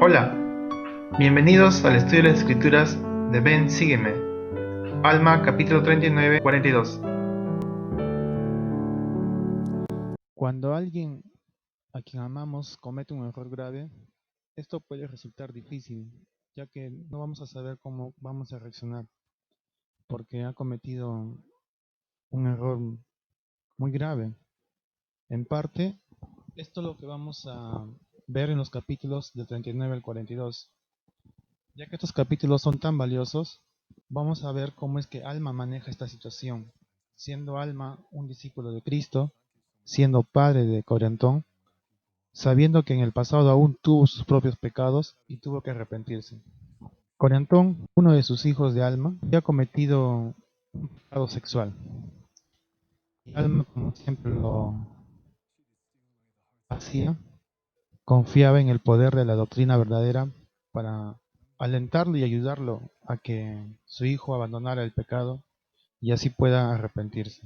Hola, bienvenidos al estudio de las escrituras de Ven, sígueme. Alma, capítulo 39, 42. Cuando alguien a quien amamos comete un error grave, esto puede resultar difícil, ya que no vamos a saber cómo vamos a reaccionar, porque ha cometido un error muy grave. En parte, esto es lo que vamos a ver en los capítulos del 39 al 42. Ya que estos capítulos son tan valiosos, vamos a ver cómo es que Alma maneja esta situación, siendo Alma un discípulo de Cristo, siendo padre de Coriantón, sabiendo que en el pasado aún tuvo sus propios pecados y tuvo que arrepentirse. Coriantón, uno de sus hijos de Alma, había cometido un pecado sexual. Y Alma, como siempre lo hacía, confiaba en el poder de la doctrina verdadera para alentarlo y ayudarlo a que su hijo abandonara el pecado y así pueda arrepentirse.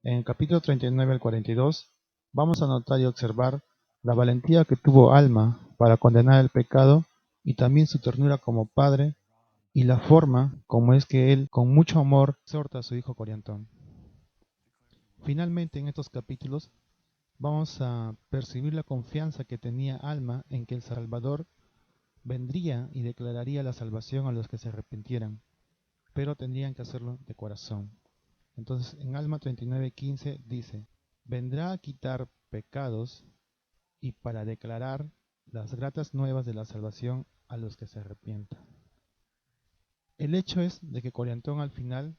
En el capítulo 39 al 42 vamos a notar y observar la valentía que tuvo Alma para condenar el pecado y también su ternura como padre y la forma como es que él con mucho amor exhorta a su hijo Coriantón. Finalmente en estos capítulos vamos a percibir la confianza que tenía Alma en que el Salvador vendría y declararía la salvación a los que se arrepintieran, pero tendrían que hacerlo de corazón. Entonces en Alma 39:15 dice, vendrá a quitar pecados y para declarar las gratas nuevas de la salvación a los que se arrepientan. El hecho es de que Coriantón al final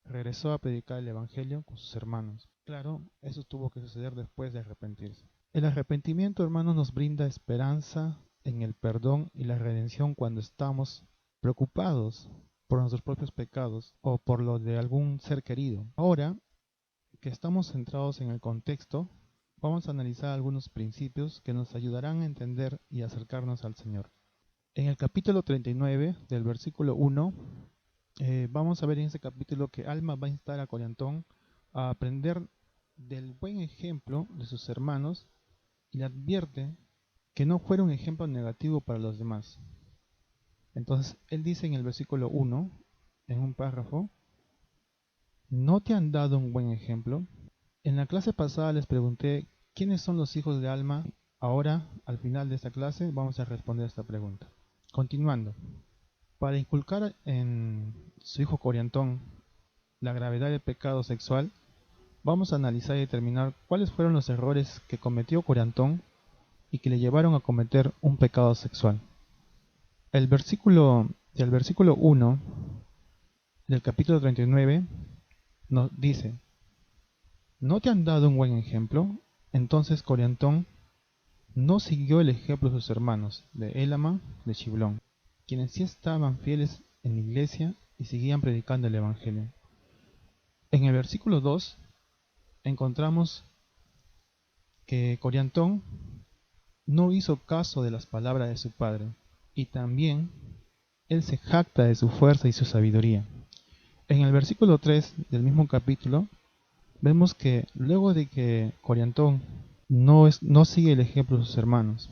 regresó a predicar el Evangelio con sus hermanos. Claro, eso tuvo que suceder después de arrepentirse. El arrepentimiento, hermanos, nos brinda esperanza en el perdón y la redención cuando estamos preocupados por nuestros propios pecados o por lo de algún ser querido. Ahora que estamos centrados en el contexto, vamos a analizar algunos principios que nos ayudarán a entender y acercarnos al Señor. En el capítulo 39, del versículo 1, vamos a ver en este capítulo que Alma va a instar a Coriantón a aprender del buen ejemplo de sus hermanos y le advierte que no fuera un ejemplo negativo para los demás. Entonces, él dice en el versículo 1, en un párrafo, ¿no te han dado un buen ejemplo? En la clase pasada les pregunté quiénes son los hijos de Alma. Ahora, al final de esta clase, vamos a responder esta pregunta. Continuando, para inculcar en su hijo Coriantón la gravedad del pecado sexual, vamos a analizar y determinar cuáles fueron los errores que cometió Coriantón y que le llevaron a cometer un pecado sexual. Del versículo 1 del capítulo 39 nos dice, ¿no te han dado un buen ejemplo? Entonces Coriantón no siguió el ejemplo de sus hermanos, de Élama, de Shiblón, quienes sí estaban fieles en la iglesia y seguían predicando el Evangelio. En el versículo 2 encontramos que Coriantón no hizo caso de las palabras de su padre, y también él se jacta de su fuerza y su sabiduría. En el versículo 3 del mismo capítulo vemos que luego de que Coriantón no sigue el ejemplo de sus hermanos,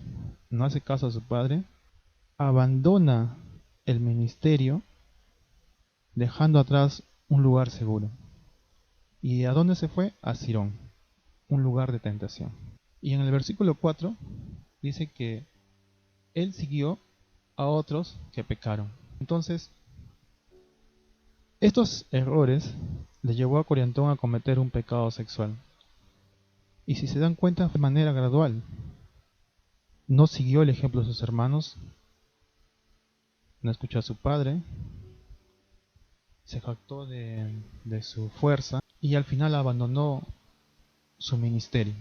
no hace caso a su padre, abandona el ministerio dejando atrás un lugar seguro. ¿Y a dónde se fue? A Sirón, un lugar de tentación. Y en el versículo 4 dice que él siguió a otros que pecaron. Entonces, estos errores le llevó a Coriantón a cometer un pecado sexual. Y si se dan cuenta, de manera gradual. No siguió el ejemplo de sus hermanos, no escuchó a su padre, se jactó de su fuerza y al final abandonó su ministerio,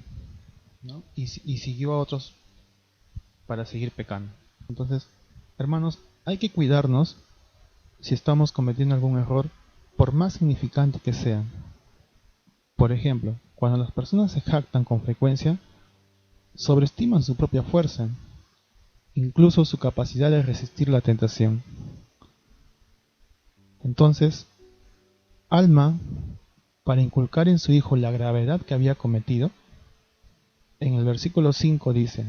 ¿no? y siguió a otros para seguir pecando. Entonces, hermanos, hay que cuidarnos si estamos cometiendo algún error, por más significante que sea. Por ejemplo, cuando las personas se jactan con frecuencia, sobreestiman su propia fuerza, incluso su capacidad de resistir la tentación. Entonces, Alma, para inculcar en su hijo la gravedad que había cometido, en el versículo 5 dice,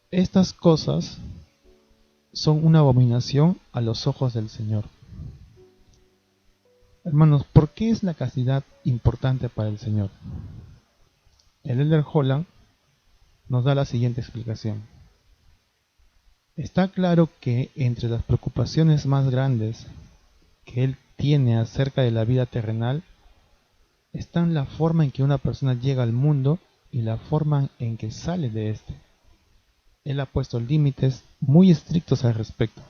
Estas cosas son una abominación a los ojos del Señor. Hermanos, ¿por qué es la castidad importante para el Señor? El Elder Holland nos da la siguiente explicación. Está claro que entre las preocupaciones más grandes que él tiene acerca de la vida terrenal están la forma en que una persona llega al mundo y la forma en que sale de este. Él ha puesto límites muy estrictos al respecto.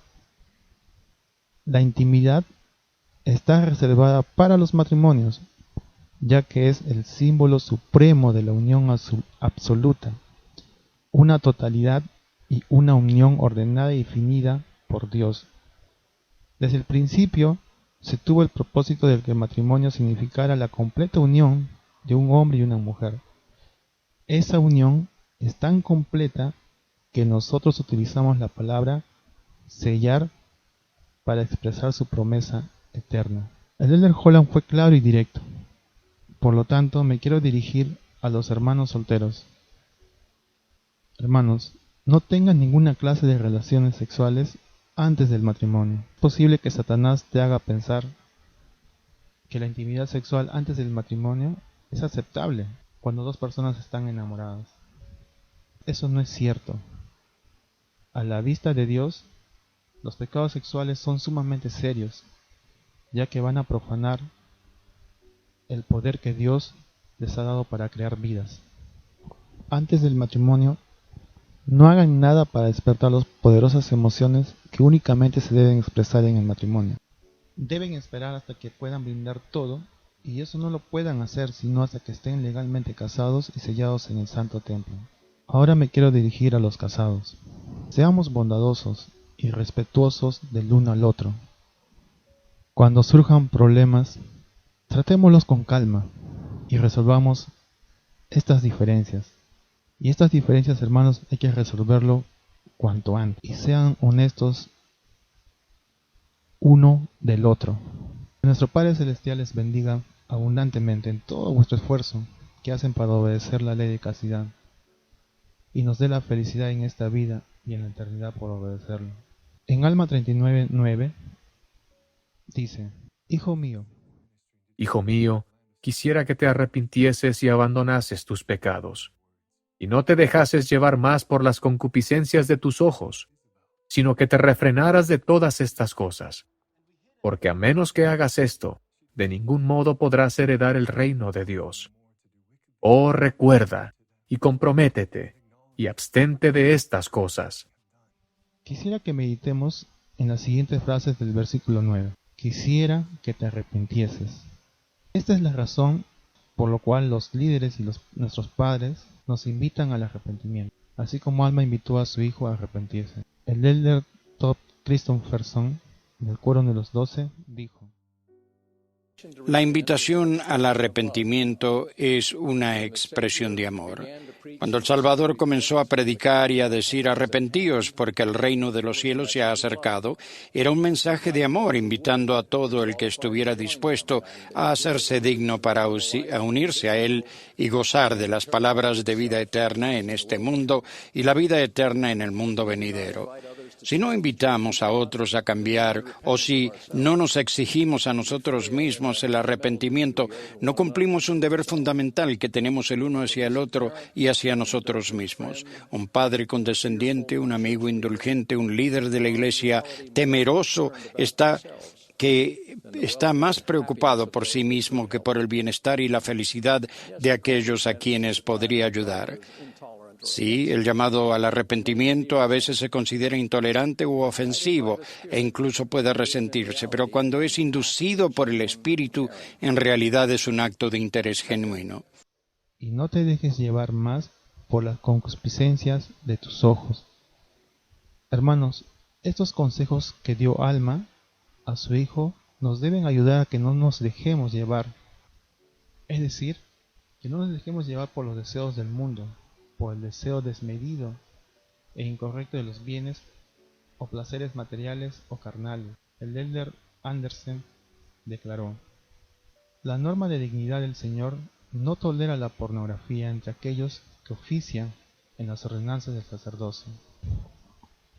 La intimidad está reservada para los matrimonios, ya que es el símbolo supremo de la unión absoluta, una totalidad y una unión ordenada y definida por Dios. Desde el principio se tuvo el propósito de que el matrimonio significara la completa unión de un hombre y una mujer. Esa unión es tan completa que nosotros utilizamos la palabra sellar para expresar su promesa eterna. El Elder Holland fue claro y directo. Por lo tanto, me quiero dirigir a los hermanos solteros. Hermanos, no tengan ninguna clase de relaciones sexuales antes del matrimonio. Es posible que Satanás te haga pensar que la intimidad sexual antes del matrimonio es aceptable cuando dos personas están enamoradas. Eso no es cierto. A la vista de Dios, los pecados sexuales son sumamente serios, ya que van a profanar el poder que Dios les ha dado para crear vidas. Antes del matrimonio, no hagan nada para despertar las poderosas emociones que únicamente se deben expresar en el matrimonio. Deben esperar hasta que puedan brindar todo, y eso no lo puedan hacer sino hasta que estén legalmente casados y sellados en el Santo Templo. Ahora me quiero dirigir a los casados. Seamos bondadosos y respetuosos del uno al otro. Cuando surjan problemas, tratémoslos con calma y resolvamos estas diferencias. Y estas diferencias, hermanos, hay que resolverlo cuanto antes. Y sean honestos uno del otro. Que nuestro Padre Celestial les bendiga abundantemente en todo vuestro esfuerzo que hacen para obedecer la ley de castidad. Y nos dé la felicidad en esta vida y en la eternidad por obedecerlo. En Alma 39:9 dice: Hijo mío, Hijo mío, quisiera que te arrepintieses y abandonases tus pecados, y no te dejases llevar más por las concupiscencias de tus ojos, sino que te refrenaras de todas estas cosas. Porque a menos que hagas esto, de ningún modo podrás heredar el reino de Dios. Oh, recuerda, y comprométete, y abstente de estas cosas. quisiera que meditemos en las siguientes frases del versículo 9. Quisiera que te arrepintieses. Esta es la razón por la cual los líderes y nuestros padres nos invitan al arrepentimiento, así como Alma invitó a su hijo a arrepentirse. El elder Todd Christopherson, del Quórum de los 12, dijo: La invitación al arrepentimiento es una expresión de amor. Cuando el Salvador comenzó a predicar y a decir arrepentíos porque el reino de los cielos se ha acercado, era un mensaje de amor invitando a todo el que estuviera dispuesto a hacerse digno para unirse a Él y gozar de las palabras de vida eterna en este mundo y la vida eterna en el mundo venidero. Si no invitamos a otros a cambiar o si no nos exigimos a nosotros mismos el arrepentimiento, no cumplimos un deber fundamental que tenemos el uno hacia el otro y hacia nosotros mismos. Un padre condescendiente, un amigo indulgente, un líder de la Iglesia temeroso que está más preocupado por sí mismo que por el bienestar y la felicidad de aquellos a quienes podría ayudar. Sí, el llamado al arrepentimiento a veces se considera intolerante u ofensivo e incluso puede resentirse, pero cuando es inducido por el Espíritu, en realidad es un acto de interés genuino. Y no te dejes llevar más por las concupiscencias de tus ojos. Hermanos, estos consejos que dio Alma a su hijo nos deben ayudar a que no nos dejemos llevar. Es decir, que no nos dejemos llevar por los deseos del mundo, por el deseo desmedido e incorrecto de los bienes o placeres materiales o carnales. El elder Andersen declaró: la norma de dignidad del Señor no tolera la pornografía entre aquellos que ofician en las ordenanzas del sacerdocio.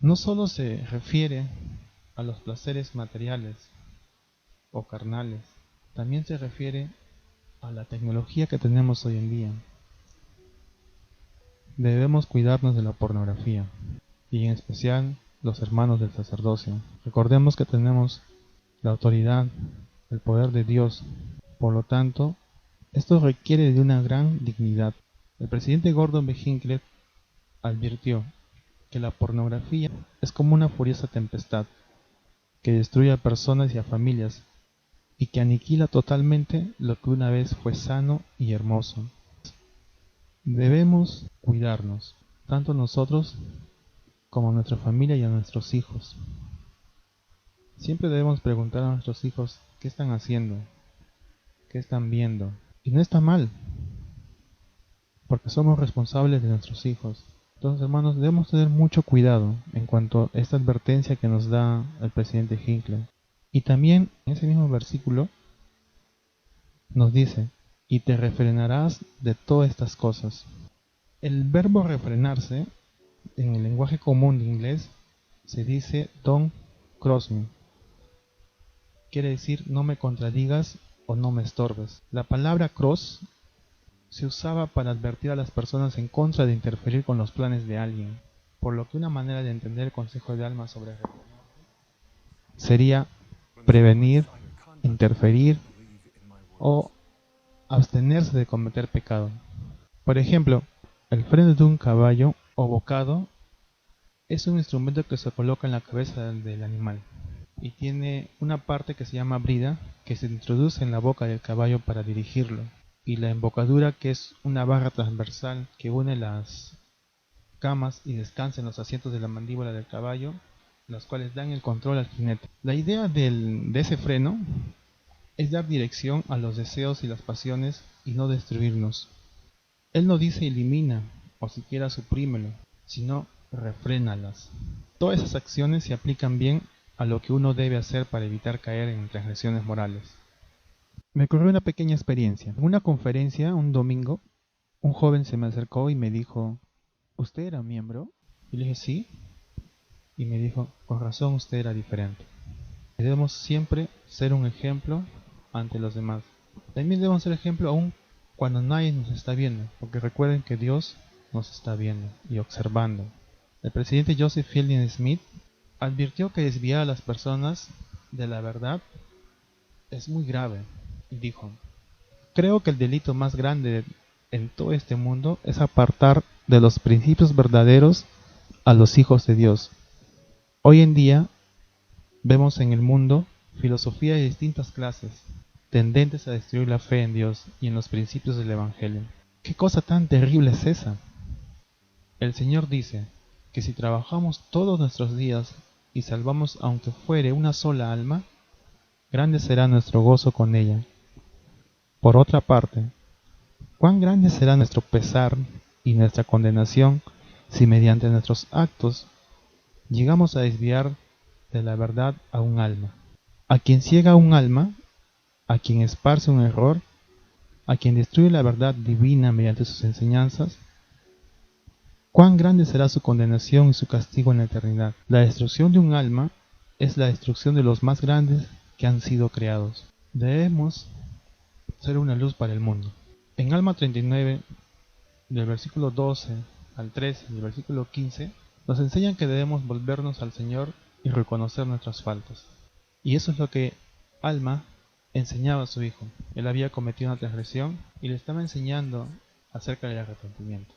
no solo se refiere a los placeres materiales o carnales, también se refiere a la tecnología que tenemos hoy en día. Debemos cuidarnos de la pornografía, y en especial los hermanos del sacerdocio. Recordemos que tenemos la autoridad, el poder de Dios. Por lo tanto, esto requiere de una gran dignidad. El presidente Gordon B. Hinckley advirtió que la pornografía es como una furiosa tempestad que destruye a personas y a familias y que aniquila totalmente lo que una vez fue sano y hermoso. Debemos cuidarnos, tanto nosotros como a nuestra familia y a nuestros hijos. Siempre debemos preguntar a nuestros hijos qué están haciendo, qué están viendo. Y no está mal, porque somos responsables de nuestros hijos. Entonces, hermanos, debemos tener mucho cuidado en cuanto a esta advertencia que nos da el presidente Hinckley. Y también en ese mismo versículo nos dice, y te refrenarás de todas estas cosas. El verbo refrenarse, en el lenguaje común de inglés, se dice don't cross me. Quiere decir no me contradigas o no me estorbes. La palabra cross se usaba para advertir a las personas en contra de interferir con los planes de alguien, por lo que una manera de entender el consejo de Alma sobre sería prevenir, interferir o abstenerse de cometer pecado. Por ejemplo, el freno de un caballo o bocado es un instrumento que se coloca en la cabeza del animal y tiene una parte que se llama brida que se introduce en la boca del caballo para dirigirlo, y la embocadura, que es una barra transversal que une las camas y descansa en los asientos de la mandíbula del caballo, las cuales dan el control al jinete. La idea de ese freno es dar dirección a los deseos y las pasiones y no destruirnos. Él no dice elimina o siquiera suprímelo, sino refrénalas. Todas esas acciones se aplican bien a lo que uno debe hacer para evitar caer en transgresiones morales. Me ocurrió una pequeña experiencia. En una conferencia, un domingo, un joven se me acercó y me dijo, ¿usted era miembro? Y le dije, sí. Y me dijo, con razón usted era diferente. Debemos siempre ser un ejemplo ante los demás. También debemos ser ejemplo aún cuando nadie nos está viendo, porque recuerden que Dios nos está viendo y observando. El presidente Joseph Fielding Smith advirtió que desviar a las personas de la verdad es muy grave, y dijo, creo que el delito más grande en todo este mundo es apartar de los principios verdaderos a los hijos de Dios. Hoy en día vemos en el mundo filosofía de distintas clases, tendentes a destruir la fe en Dios y en los principios del Evangelio. ¿Qué cosa tan terrible es esa? El Señor dice que si trabajamos todos nuestros días y salvamos aunque fuere una sola alma, grande será nuestro gozo con ella. Por otra parte, cuán grande será nuestro pesar y nuestra condenación si mediante nuestros actos llegamos a desviar de la verdad a un alma. A quien ciega un alma, a quien esparce un error, a quien destruye la verdad divina mediante sus enseñanzas, cuán grande será su condenación y su castigo en la eternidad. La destrucción de un alma es la destrucción de los más grandes que han sido creados. Debemos ser una luz para el mundo. En Alma 39, del versículo 12 al 13 y del versículo 15, nos enseñan que debemos volvernos al Señor y reconocer nuestras faltas. Y eso es lo que Alma enseñaba a su hijo. Él había cometido una transgresión y le estaba enseñando acerca del arrepentimiento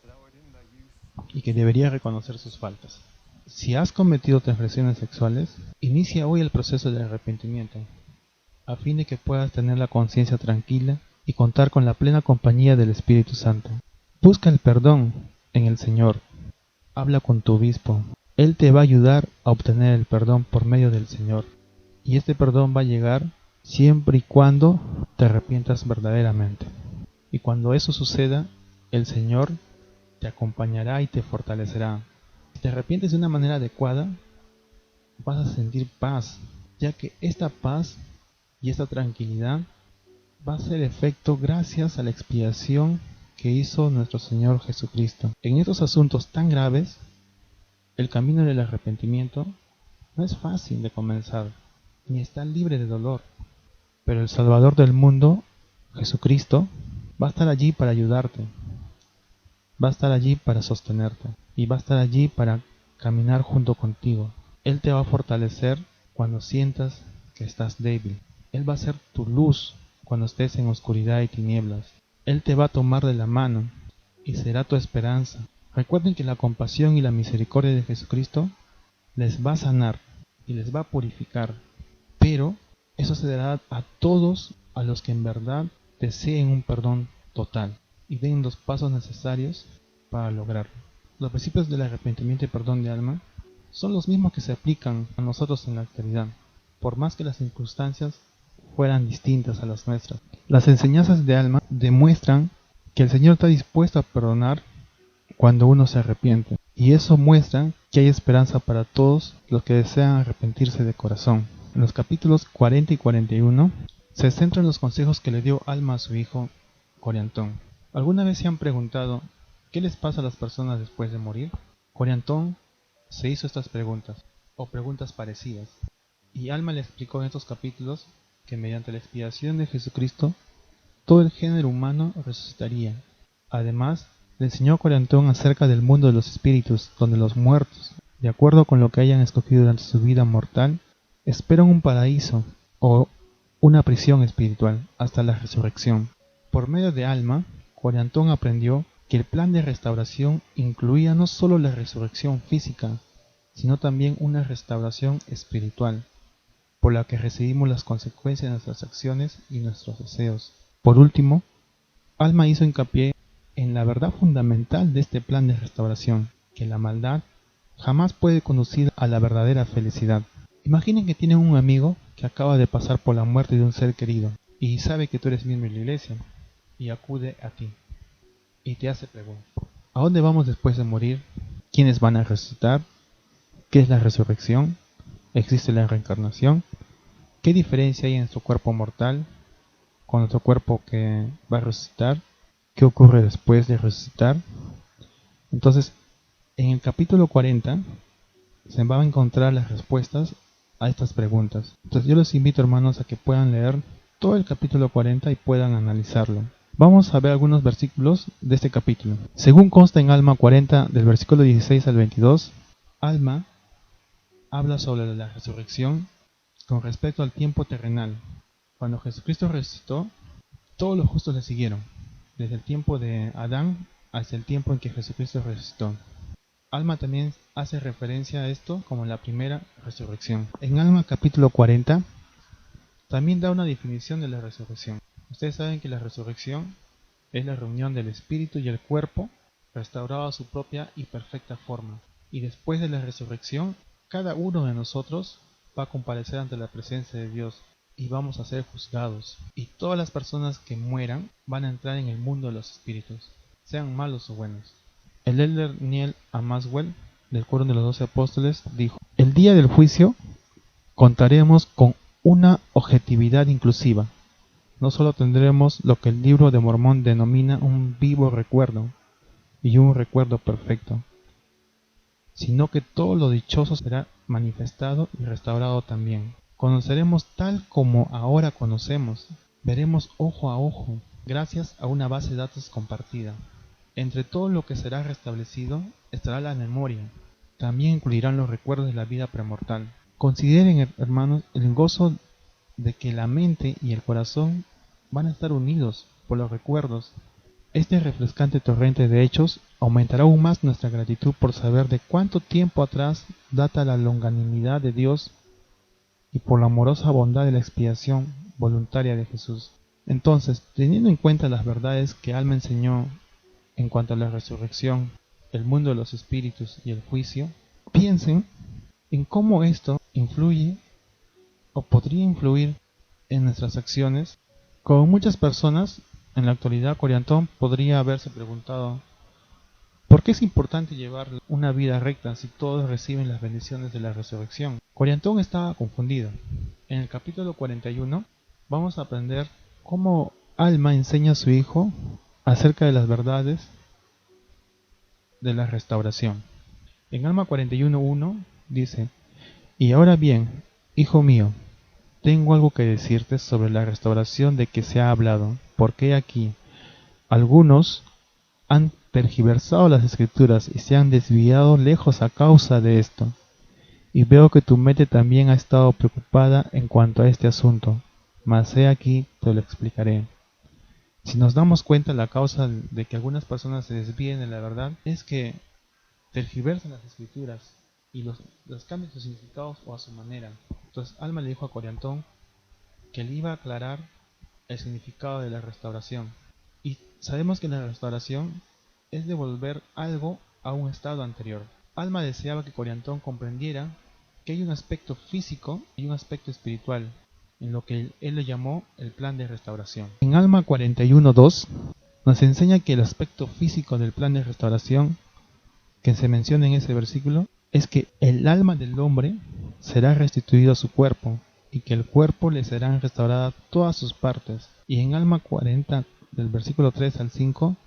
y que debería reconocer sus faltas. Si has cometido transgresiones sexuales, inicia hoy el proceso de arrepentimiento, a fin de que puedas tener la conciencia tranquila y contar con la plena compañía del Espíritu Santo. Busca el perdón en el Señor. Habla con tu obispo. Él te va a ayudar a obtener el perdón por medio del Señor. Y este perdón va a llegar siempre y cuando te arrepientas verdaderamente. Y cuando eso suceda, el Señor te acompañará y te fortalecerá. Si te arrepientes de una manera adecuada, vas a sentir paz, ya que esta paz y esta tranquilidad va a ser efecto gracias a la expiación que hizo nuestro Señor Jesucristo. En estos asuntos tan graves, El camino del arrepentimiento no es fácil de comenzar, ni está libre de dolor, pero el Salvador del mundo, Jesucristo, va a estar allí para ayudarte, va a estar allí para sostenerte y va a estar allí para caminar junto contigo. Él te va a fortalecer cuando sientas que estás débil. Él va a ser tu luz cuando estés en oscuridad y tinieblas. Él te va a tomar de la mano y será tu esperanza. Recuerden que la compasión y la misericordia de Jesucristo les va a sanar y les va a purificar, pero eso se dará a todos a los que en verdad deseen un perdón total y den los pasos necesarios para lograrlo. Los principios del arrepentimiento y perdón de alma son los mismos que se aplican a nosotros en la actualidad, por más que las circunstancias fueran distintas a las nuestras. Las enseñanzas de alma demuestran que el Señor está dispuesto a perdonar cuando uno se arrepiente, y eso muestra que hay esperanza para todos los que desean arrepentirse de corazón. En los capítulos 40 y 41 se centran los consejos que le dio Alma a su hijo Coriantón. ¿Alguna vez se han preguntado qué les pasa a las personas después de morir? Coriantón se hizo estas preguntas, o preguntas parecidas, y Alma le explicó en estos capítulos que mediante la expiación de Jesucristo todo el género humano resucitaría. Además, le enseñó a Coriantón acerca del mundo de los espíritus, donde los muertos, de acuerdo con lo que hayan escogido durante su vida mortal, esperan un paraíso o una prisión espiritual hasta la resurrección. Por medio de Alma, Coriantón aprendió que el plan de restauración incluía no solo la resurrección física, sino también una restauración espiritual, por la que recibimos las consecuencias de nuestras acciones y nuestros deseos. Por último, Alma hizo hincapié en la verdad fundamental de este plan de restauración, que la maldad jamás puede conducir a la verdadera felicidad. Imaginen que tienen un amigo que acaba de pasar por la muerte de un ser querido y sabe que tú eres miembro de la iglesia y acude a ti y te hace preguntas. ¿A dónde vamos después de morir? ¿Quiénes van a resucitar? ¿Qué es la resurrección? ¿Existe la reencarnación? ¿Qué diferencia hay en nuestro cuerpo mortal con nuestro cuerpo que va a resucitar? ¿Qué ocurre después de resucitar? Entonces, en el capítulo 40 se van a encontrar las respuestas a estas preguntas. Entonces yo los invito, hermanos, a que puedan leer todo el capítulo 40 y puedan analizarlo. Vamos a ver algunos versículos de este capítulo. Según consta en Alma 40, del versículo 16 al 22, Alma habla sobre la resurrección con respecto al tiempo terrenal. Cuando Jesucristo resucitó, todos los justos le siguieron, desde el tiempo de Adán hasta el tiempo en que Jesucristo resucitó. Alma también hace referencia a esto como la primera resurrección. En Alma capítulo 40 también da una definición de la resurrección. Ustedes saben que la resurrección es la reunión del espíritu y el cuerpo restaurado a su propia y perfecta forma. Y después de la resurrección, cada uno de nosotros va a comparecer ante la presencia de Dios y vamos a ser juzgados. Y todas las personas que mueran van a entrar en el mundo de los espíritus, sean malos o buenos. El elder Neil A. Maxwell, del Quórum de los 12 Apóstoles, dijo: el día del juicio contaremos con una objetividad inclusiva. No solo tendremos lo que el libro de Mormón denomina un vivo recuerdo y un recuerdo perfecto, sino que todo lo dichoso será manifestado y restaurado también. Conoceremos tal como ahora conocemos, veremos ojo a ojo, gracias a una base de datos compartida. Entre todo lo que será restablecido estará la memoria, también incluirán los recuerdos de la vida premortal. Consideren, hermanos, el gozo de que la mente y el corazón van a estar unidos por los recuerdos. Este refrescante torrente de hechos aumentará aún más nuestra gratitud por saber de cuánto tiempo atrás data la longanimidad de Dios y por la amorosa bondad de la expiación voluntaria de Jesús. Entonces, teniendo en cuenta las verdades que Alma enseñó en cuanto a la resurrección, el mundo de los espíritus y el juicio, piensen en cómo esto influye o podría influir en nuestras acciones. Como muchas personas en la actualidad, Coriantón podría haberse preguntado: ¿por qué es importante llevar una vida recta si todos reciben las bendiciones de la resurrección? Coriantón estaba confundido. En el capítulo 41 vamos a aprender cómo Alma enseña a su hijo acerca de las verdades de la restauración. En Alma 41.1 dice: Y ahora bien, hijo mío, tengo algo que decirte sobre la restauración de que se ha hablado, porque aquí algunos han tergiversado las escrituras y se han desviado lejos a causa de esto. Y veo que tu mente también ha estado preocupada en cuanto a este asunto, mas he aquí te lo explicaré. Si nos damos cuenta, la causa de que algunas personas se desvíen de la verdad es que tergiversan las escrituras y los cambian sus significados o a su manera. Entonces Alma le dijo a Coriantón que le iba a aclarar el significado de la restauración. Y sabemos que la restauración es devolver algo a un estado anterior. Alma deseaba que Coriantón comprendiera que hay un aspecto físico y un aspecto espiritual, en lo que él le llamó el plan de restauración. En Alma 41.2 nos enseña que el aspecto físico del plan de restauración que se menciona en ese versículo es que el alma del hombre será restituido a su cuerpo y que el cuerpo le serán restauradas todas sus partes. Y en Alma 40, del versículo 3 al 5,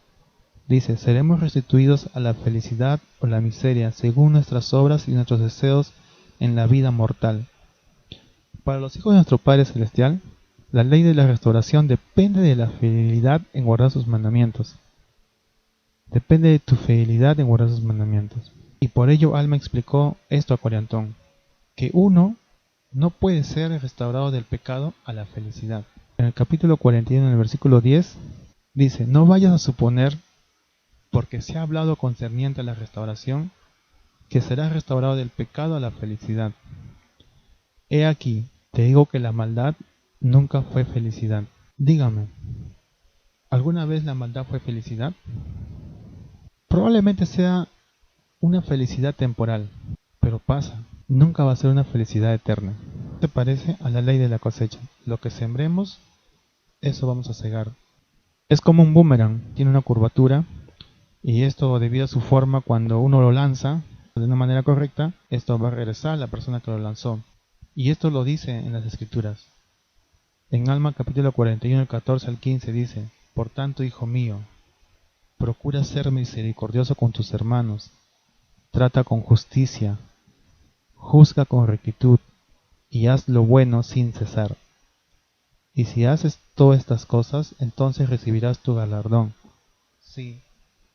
dice: seremos restituidos a la felicidad o la miseria según nuestras obras y nuestros deseos en la vida mortal. Para los hijos de nuestro Padre Celestial, la ley de la restauración depende de la fidelidad en guardar sus mandamientos. Depende de tu fidelidad en guardar sus mandamientos. Y por ello Alma explicó esto a Coriantón, que uno no puede ser restaurado del pecado a la felicidad. En el capítulo 41, en el versículo 10, dice: no vayas a suponer, porque se ha hablado concerniente a la restauración, que serás restaurado del pecado a la felicidad. He aquí, te digo que la maldad nunca fue felicidad. Dígame, ¿alguna vez la maldad fue felicidad? Probablemente sea una felicidad temporal, pero pasa. Nunca va a ser una felicidad eterna. Se parece a la ley de la cosecha. Lo que sembremos, eso vamos a cegar. Es como un boomerang, tiene una curvatura, y esto, debido a su forma, cuando uno lo lanza de una manera correcta, esto va a regresar a la persona que lo lanzó. Y esto lo dice en las escrituras. En Alma capítulo 41, el 14 al 15 dice: por tanto, hijo mío, procura ser misericordioso con tus hermanos, trata con justicia, juzga con rectitud, y haz lo bueno sin cesar. Y si haces todas estas cosas, entonces recibirás tu galardón. Sí,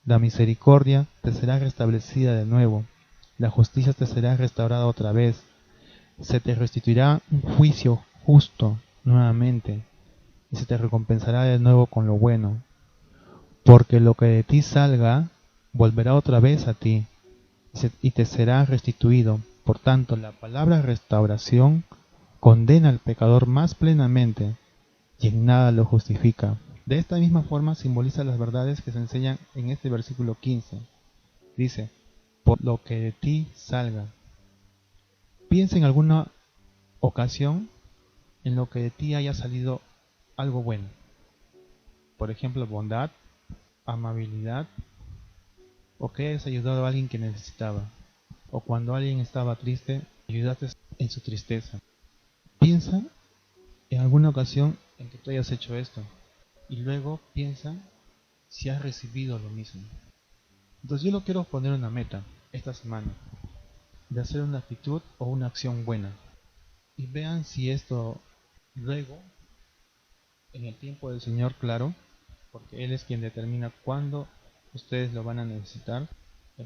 la misericordia te será restablecida de nuevo, la justicia te será restaurada otra vez, se te restituirá un juicio justo nuevamente, y se te recompensará de nuevo con lo bueno, porque lo que de ti salga volverá otra vez a ti, y te será restituido. Por tanto, la palabra restauración condena al pecador más plenamente, y en nada lo justifica. De esta misma forma simboliza las verdades que se enseñan en este versículo 15. Dice: por lo que de ti salga. Piensa en alguna ocasión en lo que de ti haya salido algo bueno. Por ejemplo, bondad, amabilidad, o que hayas ayudado a alguien que necesitaba, o cuando alguien estaba triste, ayudaste en su tristeza. Piensa en alguna ocasión en que tú hayas hecho esto, y luego piensa si has recibido lo mismo. Entonces yo lo quiero poner una meta esta semana, de hacer una actitud o una acción buena, y vean si esto luego, en el tiempo del Señor, claro, porque Él es quien determina cuándo ustedes lo van a necesitar,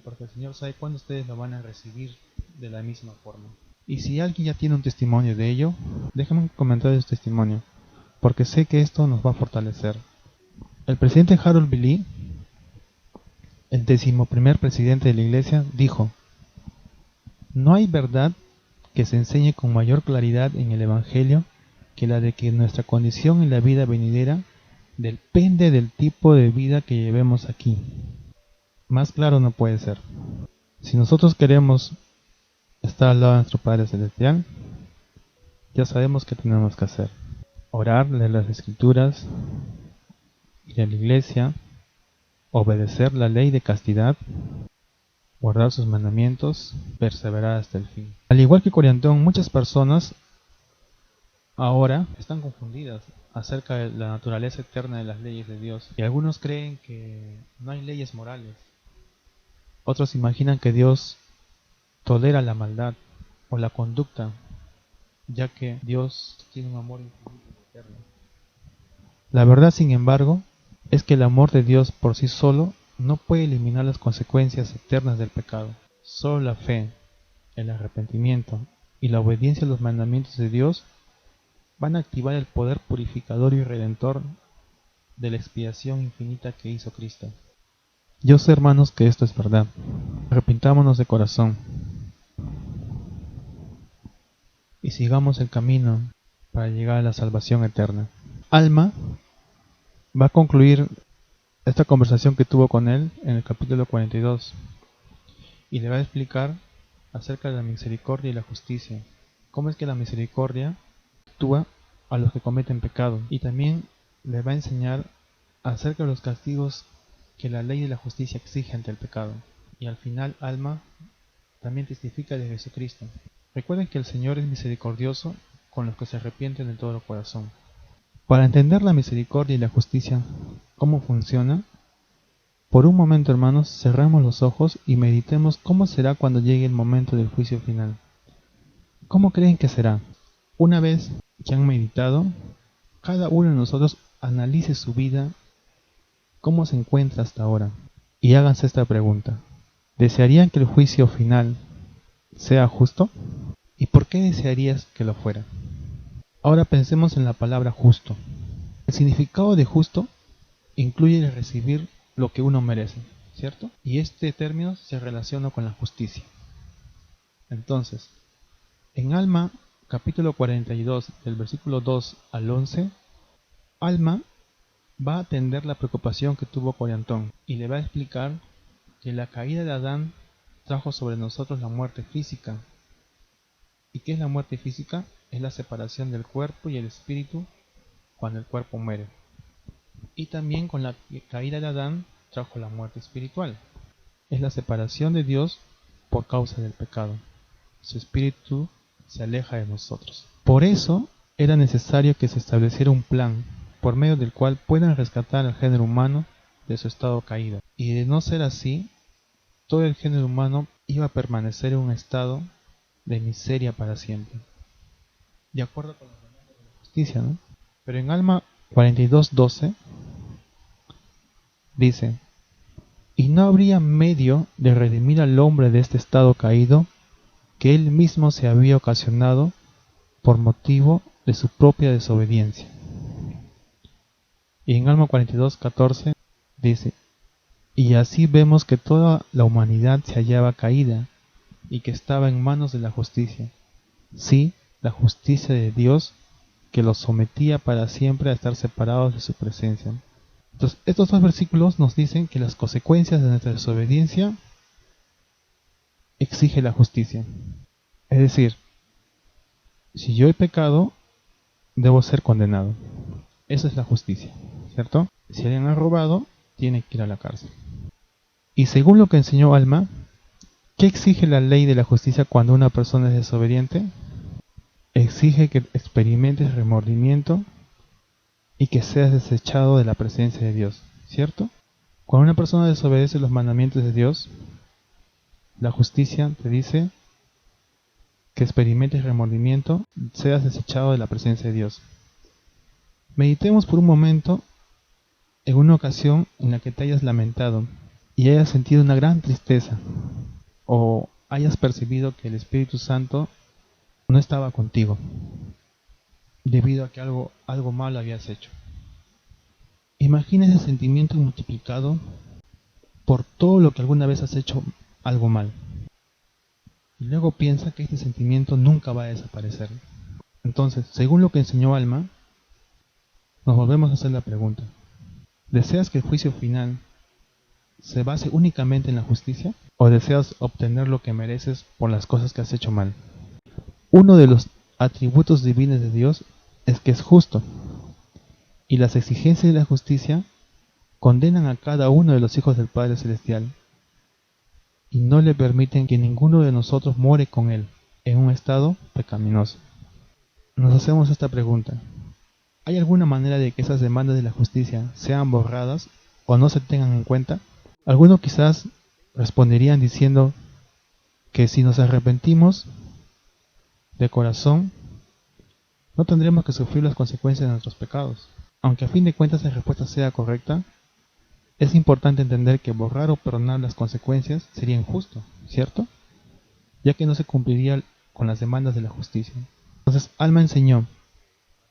porque el Señor sabe cuándo ustedes lo van a recibir de la misma forma. Y si alguien ya tiene un testimonio de ello, déjame un comentario de su testimonio, porque sé que esto nos va a fortalecer. El presidente Harold B. Lee, el 11º presidente de la Iglesia, dijo: no hay verdad que se enseñe con mayor claridad en el Evangelio que la de que nuestra condición en la vida venidera depende del tipo de vida que llevemos aquí. Más claro no puede ser. Si nosotros queremos estar al lado de nuestro Padre Celestial, ya sabemos qué tenemos que hacer: orar, leer las Escrituras, ir a la iglesia, obedecer la ley de castidad, guardar sus mandamientos, perseverar hasta el fin. Al igual que Coriantón, muchas personas ahora están confundidas acerca de la naturaleza eterna de las leyes de Dios, y algunos creen que no hay leyes morales. Otros imaginan que Dios tolera la maldad o la conducta, ya que Dios tiene un amor infinito y eterno. La verdad, sin embargo, es que el amor de Dios por sí solo no puede eliminar las consecuencias eternas del pecado. Solo la fe, el arrepentimiento y la obediencia a los mandamientos de Dios van a activar el poder purificador y redentor de la expiación infinita que hizo Cristo. Yo sé, hermanos, que esto es verdad. Arrepintámonos de corazón y sigamos el camino para llegar a la salvación eterna. Alma va a concluir esta conversación que tuvo con él en el capítulo 42 y le va a explicar acerca de la misericordia y la justicia. Cómo es que la misericordia actúa a los que cometen pecado, y también le va a enseñar acerca de los castigos que la ley de la justicia exige ante el pecado. Y al final, Alma también testifica de Jesucristo. Recuerden que el Señor es misericordioso con los que se arrepienten de todo corazón. Para entender la misericordia y la justicia, cómo funciona, por un momento, hermanos, cerremos los ojos y meditemos cómo será cuando llegue el momento del juicio final. ¿Cómo creen que será? Una vez que han meditado, cada uno de nosotros analice su vida, cómo se encuentra hasta ahora, y háganse esta pregunta. ¿Desearían que el juicio final sea justo? ¿Y por qué desearías que lo fuera? Ahora pensemos en la palabra justo. El significado de justo incluye el recibir lo que uno merece, ¿cierto? Y este término se relaciona con la justicia. Entonces, en Alma, capítulo 42, del versículo 2 al 11, Alma va a atender la preocupación que tuvo Coriantón y le va a explicar que la caída de Adán trajo sobre nosotros la muerte física. ¿Y qué es la muerte física? Es la separación del cuerpo y el espíritu cuando el cuerpo muere. Y también con la caída de Adán trajo la muerte espiritual. Es la separación de Dios por causa del pecado. Su espíritu se aleja de nosotros. Por eso era necesario que se estableciera un plan por medio del cual puedan rescatar al género humano de su estado caído. Y de no ser así, todo el género humano iba a permanecer en un estado de miseria para siempre. De acuerdo con los demonios de la justicia, ¿no? Pero en Alma 42:12 dice: y no habría medio de redimir al hombre de este estado caído que él mismo se había ocasionado por motivo de su propia desobediencia. Y en Alma 42:14 dice: y así vemos que toda la humanidad se hallaba caída y que estaba en manos de la justicia. Sí, la justicia de Dios que los sometía para siempre a estar separados de su presencia. Entonces, estos dos versículos nos dicen que las consecuencias de nuestra desobediencia exige la justicia. Es decir, si yo he pecado, debo ser condenado. Esa es la justicia, ¿cierto? Si alguien ha robado, tiene que ir a la cárcel. Y según lo que enseñó Alma, ¿qué exige la ley de la justicia cuando una persona es desobediente? Exige que experimentes remordimiento y que seas desechado de la presencia de Dios, ¿cierto? Cuando una persona desobedece los mandamientos de Dios, la justicia te dice que experimentes remordimiento, seas desechado de la presencia de Dios. Meditemos por un momento en una ocasión en la que te hayas lamentado y hayas sentido una gran tristeza, o hayas percibido que el Espíritu Santo no estaba contigo debido a que algo malo habías hecho. Imagina ese sentimiento multiplicado por todo lo que alguna vez has hecho algo mal. Y luego piensa que este sentimiento nunca va a desaparecer. Entonces, según lo que enseñó Alma, nos volvemos a hacer la pregunta: ¿deseas que el juicio final se base únicamente en la justicia? ¿O deseas obtener lo que mereces por las cosas que has hecho mal? Uno de los atributos divinos de Dios es que es justo, y las exigencias de la justicia condenan a cada uno de los hijos del Padre Celestial y no le permiten que ninguno de nosotros muere con él en un estado pecaminoso. Nos hacemos esta pregunta: ¿hay alguna manera de que esas demandas de la justicia sean borradas o no se tengan en cuenta? Algunos quizás responderían diciendo que si nos arrepentimos de corazón, no tendremos que sufrir las consecuencias de nuestros pecados. Aunque a fin de cuentas la respuesta sea correcta, es importante entender que borrar o perdonar las consecuencias sería injusto, ¿cierto? Ya que no se cumpliría con las demandas de la justicia. Entonces, Alma enseñó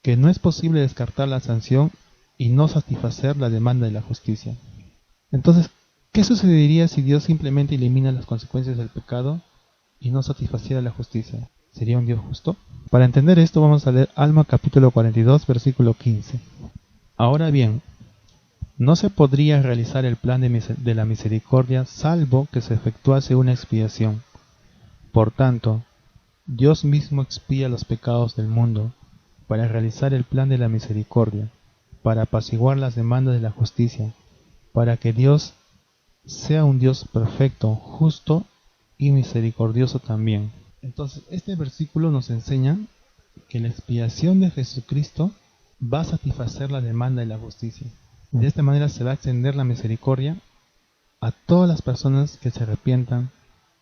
que no es posible descartar la sanción y no satisfacer la demanda de la justicia. Entonces, ¿qué sucedería si Dios simplemente elimina las consecuencias del pecado y no satisfaciera la justicia? ¿Sería un Dios justo? Para entender esto vamos a leer Alma capítulo 42, versículo 15. Ahora bien, no se podría realizar el plan de la misericordia salvo que se efectuase una expiación. Por tanto, Dios mismo expía los pecados del mundo para realizar el plan de la misericordia, para apaciguar las demandas de la justicia, para que Dios sea un Dios perfecto, justo y misericordioso también. Entonces, este versículo nos enseña que la expiación de Jesucristo va a satisfacer la demanda de la justicia. De esta manera se va a extender la misericordia a todas las personas que se arrepientan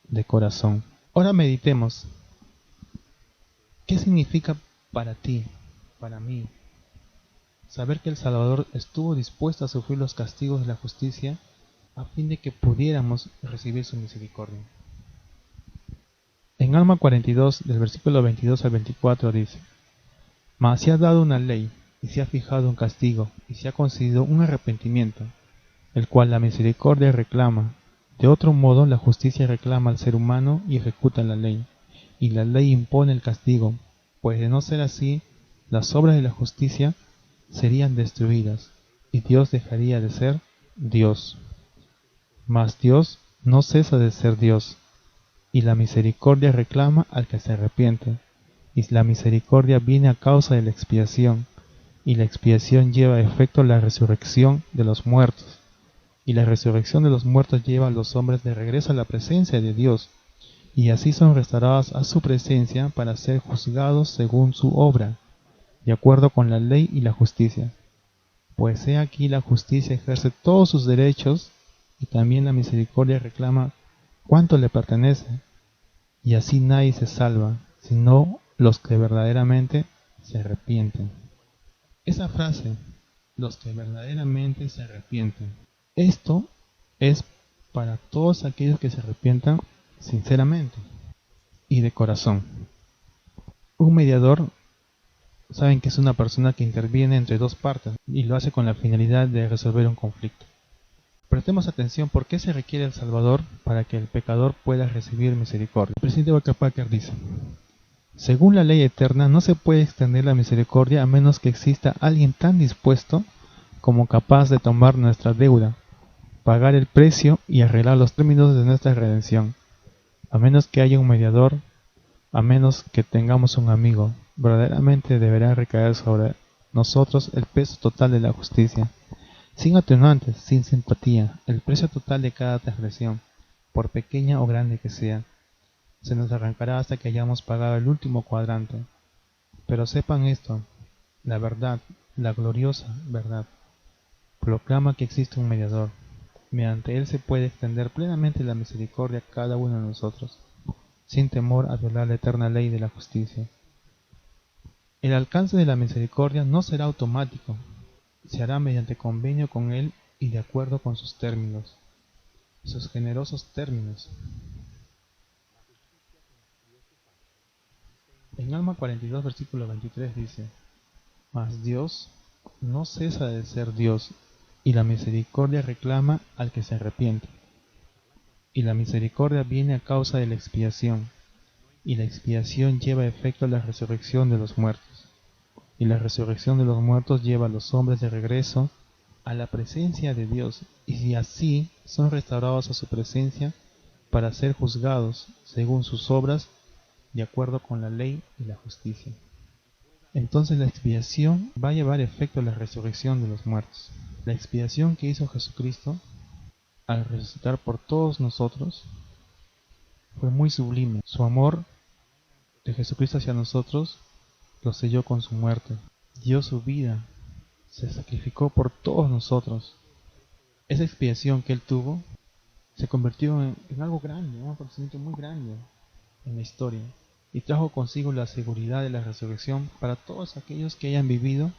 de corazón. Ahora meditemos. ¿Qué significa para ti, para mí, saber que el Salvador estuvo dispuesto a sufrir los castigos de la justicia a fin de que pudiéramos recibir su misericordia? En Alma 42, del versículo 22 al 24 dice: Mas se ha dado una ley, y se ha fijado un castigo, y se ha concedido un arrepentimiento, el cual la misericordia reclama. De otro modo, la justicia reclama al ser humano y ejecuta la ley, y la ley impone el castigo, pues de no ser así, las obras de la justicia serían destruidas, y Dios dejaría de ser Dios. Mas Dios no cesa de ser Dios, y la misericordia reclama al que se arrepiente, y la misericordia viene a causa de la expiación, y la expiación lleva a efecto la resurrección de los muertos, y la resurrección de los muertos lleva a los hombres de regreso a la presencia de Dios, y así son restaurados a su presencia para ser juzgados según su obra, de acuerdo con la ley y la justicia. Pues he aquí la justicia ejerce todos sus derechos, y también la misericordia reclama cuánto le pertenece, y así nadie se salva, sino los que verdaderamente se arrepienten. Esa frase, los que verdaderamente se arrepienten, esto es para todos aquellos que se arrepientan sinceramente y de corazón. Un mediador, saben que es una persona que interviene entre dos partes y lo hace con la finalidad de resolver un conflicto. Prestemos atención por qué se requiere el Salvador para que el pecador pueda recibir misericordia. El presidente Walker Packer dice: según la ley eterna, no se puede extender la misericordia a menos que exista alguien tan dispuesto como capaz de tomar nuestra deuda, pagar el precio y arreglar los términos de nuestra redención. A menos que haya un mediador, a menos que tengamos un amigo, verdaderamente deberá recaer sobre nosotros el peso total de la justicia, sin atenuantes, sin simpatía, el precio total de cada transgresión, por pequeña o grande que sea. Se nos arrancará hasta que hayamos pagado el último cuadrante. Pero sepan esto, la verdad, la gloriosa verdad, proclama que existe un mediador. Mediante él se puede extender plenamente la misericordia a cada uno de nosotros, sin temor a violar la eterna ley de la justicia. El alcance de la misericordia no será automático, se hará mediante convenio con él y de acuerdo con sus términos, sus generosos términos. En Alma 42, versículo 23 dice: Mas Dios no cesa de ser Dios, y la misericordia reclama al que se arrepiente. Y la misericordia viene a causa de la expiación, y la expiación lleva a efecto la resurrección de los muertos. Y la resurrección de los muertos lleva a los hombres de regreso a la presencia de Dios, y así son restaurados a su presencia para ser juzgados según sus obras, de acuerdo con la ley y la justicia. Entonces la expiación va a llevar efecto a la resurrección de los muertos. La expiación que hizo Jesucristo al resucitar por todos nosotros fue muy sublime. Su amor de Jesucristo hacia nosotros lo selló con su muerte. Dio su vida, se sacrificó por todos nosotros. Esa expiación que Él tuvo se convirtió en algo grande, un acontecimiento muy grande en la historia, y trajo consigo la seguridad de la resurrección para todos aquellos que hayan vivido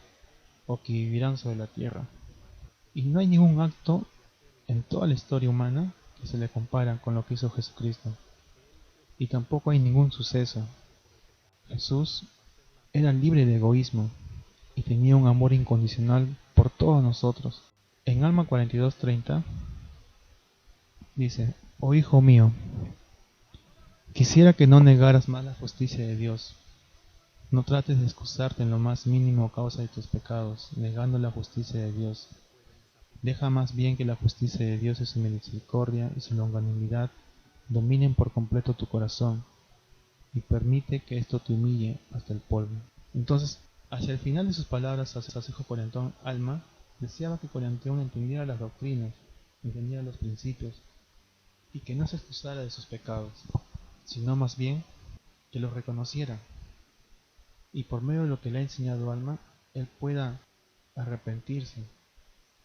o que vivirán sobre la tierra. Y no hay ningún acto en toda la historia humana que se le compara con lo que hizo Jesucristo. Y tampoco hay ningún suceso. Jesús era libre de egoísmo y tenía un amor incondicional por todos nosotros. En Alma 42:30 dice: Oh hijo mío, quisiera que no negaras más la justicia de Dios. No trates de excusarte en lo más mínimo a causa de tus pecados, negando la justicia de Dios. Deja más bien que la justicia de Dios y su misericordia y su longanimidad dominen por completo tu corazón, y permite que esto te humille hasta el polvo. Entonces, hacia el final de sus palabras a su hijo cuarentón, Alma deseaba que Cuarentón entendiera las doctrinas, entendiera los principios, y que no se excusara de sus pecados, sino más bien que los reconociera, y por medio de lo que le ha enseñado Alma, él pueda arrepentirse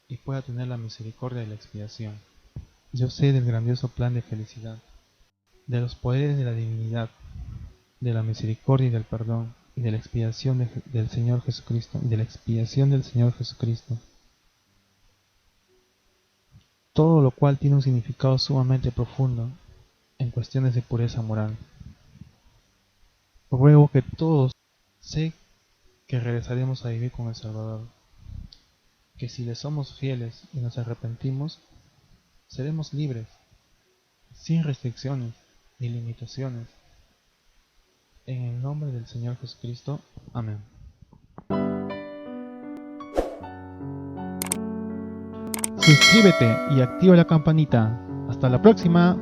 y pueda tener la misericordia de la expiación. Yo sé del grandioso plan de felicidad, de los poderes de la divinidad, de la misericordia y del perdón, y de la expiación del Señor Jesucristo, todo lo cual tiene un significado sumamente profundo en cuestiones de pureza moral. Ruego que todos, sé que regresaremos a vivir con el Salvador, que si le somos fieles y nos arrepentimos, seremos libres, sin restricciones ni limitaciones. En el nombre del Señor Jesucristo. Amén. Suscríbete y activa la campanita. Hasta la próxima.